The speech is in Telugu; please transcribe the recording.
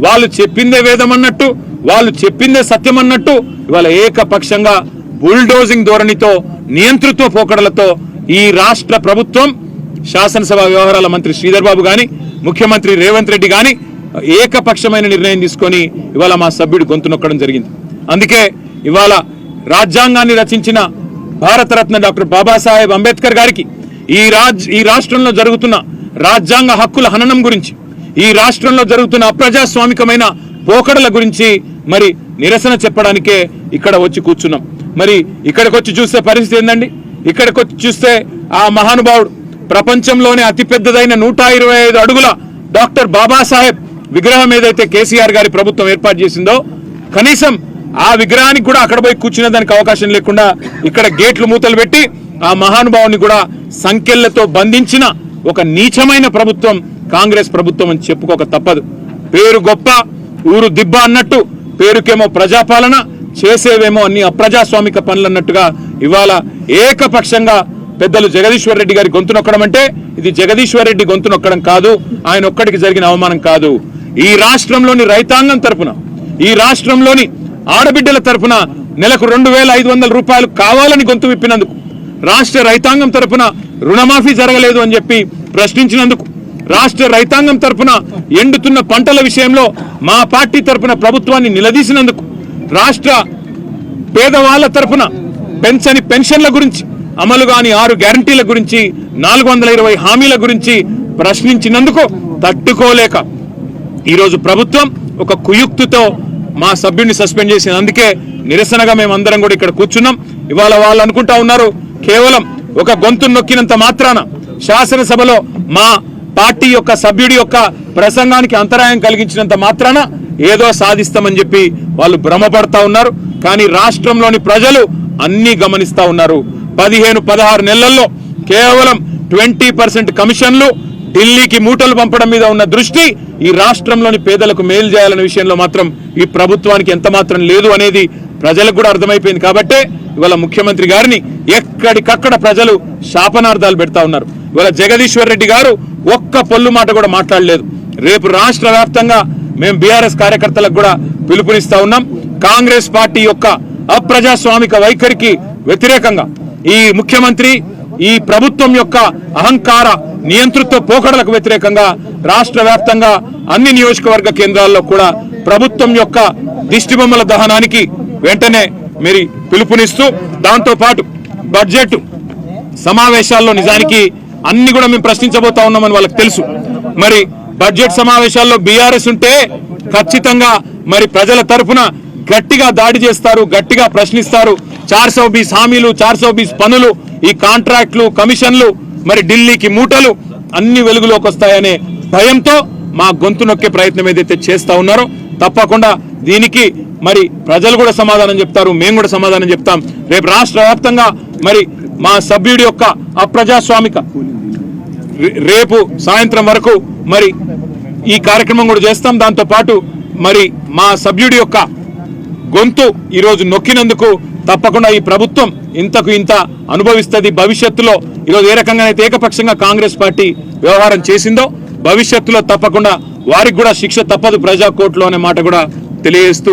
వాళ్ళు చెప్పిందే వేదం అన్నట్టు, వాళ్ళు చెప్పిందే సత్యం అన్నట్టు ఇవాళ ఏకపక్షంగా బుల్డోజింగ్ ధోరణితో, నియంతృత్వ పోకడలతో ఈ రాష్ట్ర ప్రభుత్వం, శాసనసభ వ్యవహారాల మంత్రి శ్రీధర్ బాబు గాని, ముఖ్యమంత్రి రేవంత్ రెడ్డి గాని ఏకపక్షమైన నిర్ణయం తీసుకొని ఇవాళ మా సభ్యుడు గొంతు నొక్కడం జరిగింది. అందుకే ఇవాళ రాజ్యాంగాన్ని రచించిన భారతరత్న డాక్టర్ బాబాసాహెబ్ అంబేద్కర్ గారికి ఈ రాష్ట్రంలో జరుగుతున్న రాజ్యాంగ హక్కుల హననం గురించి, ఈ రాష్ట్రంలో జరుగుతున్న అప్రజాస్వామికమైన పోకడల గురించి మరి నిరసన చెప్పడానికే ఇక్కడ వచ్చి కూర్చున్నాం. మరి ఇక్కడికి వచ్చి చూస్తే పరిస్థితి ఏందండి? ఇక్కడికి వచ్చి చూస్తే ఆ మహానుభావుడు ప్రపంచంలోనే అతిపెద్దదైన 125 అడుగుల డాక్టర్ బాబాసాహెబ్ విగ్రహం ఏదైతే కేసీఆర్ గారి ప్రభుత్వం ఏర్పాటు చేసిందో, కనీసం ఆ విగ్రహానికి కూడా అక్కడ పోయి కూర్చునే దానికి అవకాశం లేకుండా ఇక్కడ గేట్లు మూతలు పెట్టి ఆ మహానుభావుని కూడా సంఖ్యలతో బంధించిన ఒక నీచమైన ప్రభుత్వం కాంగ్రెస్ ప్రభుత్వం అని చెప్పుకోక తప్పదు. పేరు గొప్ప ఊరు దిబ్బ అన్నట్టు, పేరుకేమో ప్రజాపాలన, చేసేవేమో అన్ని అప్రజాస్వామిక పనులు అన్నట్టుగా ఇవాళ ఏకపక్షంగా పెద్దలు జగదీశ్వర్ రెడ్డి గారి గొంతు నొక్కడం అంటే ఇది జగదీశ్వర్ రెడ్డి గొంతు నొక్కడం కాదు, ఆయన ఒక్కడికి జరిగిన అవమానం కాదు. ఈ రాష్ట్రంలోని రైతాంగం తరపున, ఈ రాష్ట్రంలోని ఆడబిడ్డల తరపున నెలకు 2500 రూపాయలు కావాలని గొంతు విప్పినందుకు, రాష్ట్ర రైతాంగం తరపున రుణమాఫీ జరగలేదు అని చెప్పి ప్రశ్నించినందుకు, రాష్ట్ర రైతాంగం తరపున ఎండుతున్న పంటల విషయంలో మా పార్టీ తరపున ప్రభుత్వాన్ని నిలదీసినందుకు, రాష్ట్ర పేదవాళ్ల తరపున పెంచని పెన్షన్ల గురించి, అమలు కాని 6 గ్యారంటీల గురించి, 420 హామీల గురించి ప్రశ్నించినందుకు తట్టుకోలేక ఈరోజు ప్రభుత్వం ఒక కుయుక్తితో మా సభ్యుడిని సస్పెండ్ చేసింది. అందుకే నిరసనగా మేమందరం కూడా ఇక్కడ కూర్చున్నాం. ఇవాళ వాళ్ళు అనుకుంటా ఉన్నారు కేవలం ఒక గొంతు నొక్కినంత మాత్రాన, శాసనసభలో మా పార్టీ యొక్క సభ్యుడి యొక్క ప్రసంగానికి అంతరాయం కలిగించినంత మాత్రాన ఏదో సాధిస్తామని చెప్పి వాళ్ళు భ్రమపడతా ఉన్నారు. కానీ రాష్ట్రంలోని ప్రజలు అన్ని గమనిస్తా ఉన్నారు. 15-16 నెలల్లో కేవలం 20% కమిషన్లు, ఢిల్లీకి మూటలు పంపడం మీద ఉన్న దృష్టి ఈ రాష్ట్రంలోని పేదలకు మేలు చేయాలనే విషయంలో మాత్రం ఈ ప్రభుత్వానికి ఎంత మాత్రం లేదు అనేది ప్రజలకు కూడా అర్థమైపోయింది. కాబట్టే ఇవాళ ముఖ్యమంత్రి గారిని ఎక్కడికక్కడ ప్రజలు శాపనార్థాలు పెడతా ఉన్నారు. ఇవాళ జగదీశ్వర్ రెడ్డి గారు ఒక్క పొల్లు మాట కూడా మాట్లాడలేదు. రేపు రాష్ట్ర వ్యాప్తంగా మేము బీఆర్ఎస్ కార్యకర్తలకు కూడా పిలుపునిస్తా ఉన్నాం. కాంగ్రెస్ పార్టీ యొక్క అప్రజాస్వామిక వైఖరికి వ్యతిరేకంగా, ఈ ముఖ్యమంత్రి, ఈ ప్రభుత్వం యొక్క అహంకార నియంతృత్వ పోకడలకు వ్యతిరేకంగా రాష్ట్ర వ్యాప్తంగా అన్ని నియోజకవర్గ కేంద్రాల్లో కూడా ప్రభుత్వం యొక్క దిష్టిబొమ్మల దహనానికి వెంటనే మరి పిలుపునిస్తూ, దాంతో పాటు బడ్జెట్ సమావేశాల్లో నిజానికి అన్ని కూడా మేము ప్రశ్నించబోతా ఉన్నామని వాళ్ళకి తెలుసు. మరి బడ్జెట్ సమావేశాల్లో బీఆర్ఎస్ ఉంటే ఖచ్చితంగా మరి ప్రజల తరఫున గట్టిగా దాడి చేస్తారు, గట్టిగా ప్రశ్నిస్తారు. 420 హామీలు, 420 పనులు, ఈ కాంట్రాక్టులు, కమిషన్లు, మరి ఢిల్లీకి మూటలు అన్ని వెలుగులోకి వస్తాయనే భయంతో మా గొంతు నొక్కే ప్రయత్నం ఏదైతే చేస్తా ఉన్నారో తప్పకుండా దీనికి మరి ప్రజలు కూడా సమాధానం చెప్తారు, మేము కూడా సమాధానం చెప్తాం. రేపు రాష్ట్ర వ్యాప్తంగా మరి మా సభ్యుడి యొక్క అప్రజాస్వామిక రేపు సాయంత్రం వరకు మరి ఈ కార్యక్రమం కూడా చేస్తాం. దాంతో పాటు మరి మా సభ్యుడి యొక్క గొంతు ఈరోజు నొక్కినందుకు తప్పకుండా ఈ ప్రభుత్వం ఇంతకు ఇంత అనుభవిస్తుంది. భవిష్యత్తులో ఈరోజు ఏ రకంగానైతే ఏకపక్షంగా కాంగ్రెస్ పార్టీ వ్యవహారం చేసిందో భవిష్యత్తులో తప్పకుండా వారికి కూడా శిక్ష తప్పదు ప్రజా కోర్టులో అనే మాట కూడా తెలియజేస్తూ